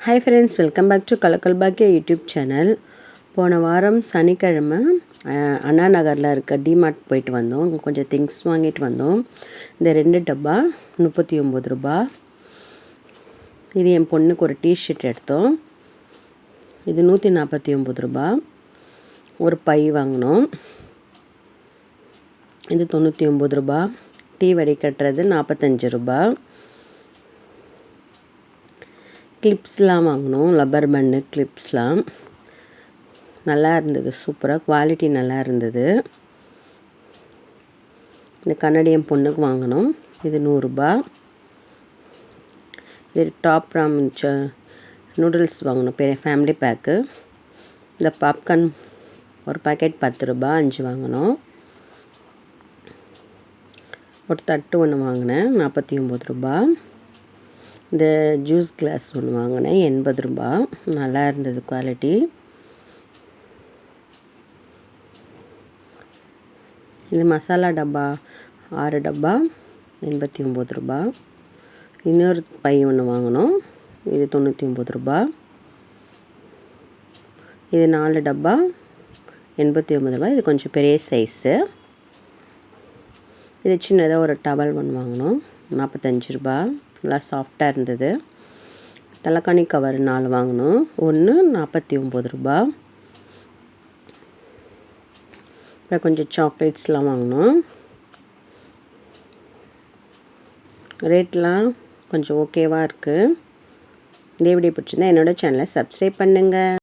Hi friends, welcome back to Kalakkal Bakkiya YouTube channel. போன வாரம் சனிக்கிழமை அண்ணா நகரில் இருக்க டிமார்ட் போயிட்டு வந்தோம். இங்கே கொஞ்சம் திங்ஸ் வாங்கிட்டு வந்தோம். இந்த 2 டப்பா 39 ரூபா. இது என் பொண்ணுக்கு ஒரு டிஷர்ட் எடுத்தோம். இது 149 ரூபா. ஒரு பை வாங்கினோம். இது 99 ரூபா. டீ வடிகட்டுறது 45 ரூபா. கிளிப்ஸ்லாம் வாங்கினோம். லப்பர் பன்னு கிளிப்ஸ்லாம் நல்லா இருந்தது, சூப்பராக குவாலிட்டி நல்லா இருந்தது. இந்த கன்னடியம் பொண்ணுக்கு வாங்கினோம். இது 100 ரூபா. இது டாப் ராம் நூடுல்ஸ் வாங்கினோம், பெரிய ஃபேமிலி பேக்கு. இந்த பாப்கார்ன் ஒரு பேக்கெட் 10 ரூபா, 5 வாங்கினோம். ஒரு தட்டு ஒன்று வாங்கினேன், 49 ரூபா. இந்த ஜூஸ் கிளாஸ் ஒன்று வாங்கினேன், 80 ரூபா. நல்லா இருந்தது குவாலிட்டி. இந்த மசாலா டப்பா 6 டப்பா 89 ரூபா. இன்னொரு பை ஒன்று வாங்கினோம், இது 99 ரூபா. இது 4 டப்பா 89 ரூபா. இது கொஞ்சம் பெரிய சைஸு. இது சின்னதாக ஒரு டவல் ஒன்று வாங்கினோம், 45 ரூபா. நல்லா சாஃப்டாக இருந்தது. தலைக்காணி கவர் 4 வாங்கினோம், ஒன்று 49 ரூபா. அப்புறம் கொஞ்சம் சாக்லேட்ஸ்லாம் வாங்கினோம். ரேட்லாம் கொஞ்சம் ஓகேவாக இருக்குது. இந்த வீடியோ பிடிச்சிருந்தா என்னோடய சேனலை சப்ஸ்கிரைப் பண்ணுங்கள்.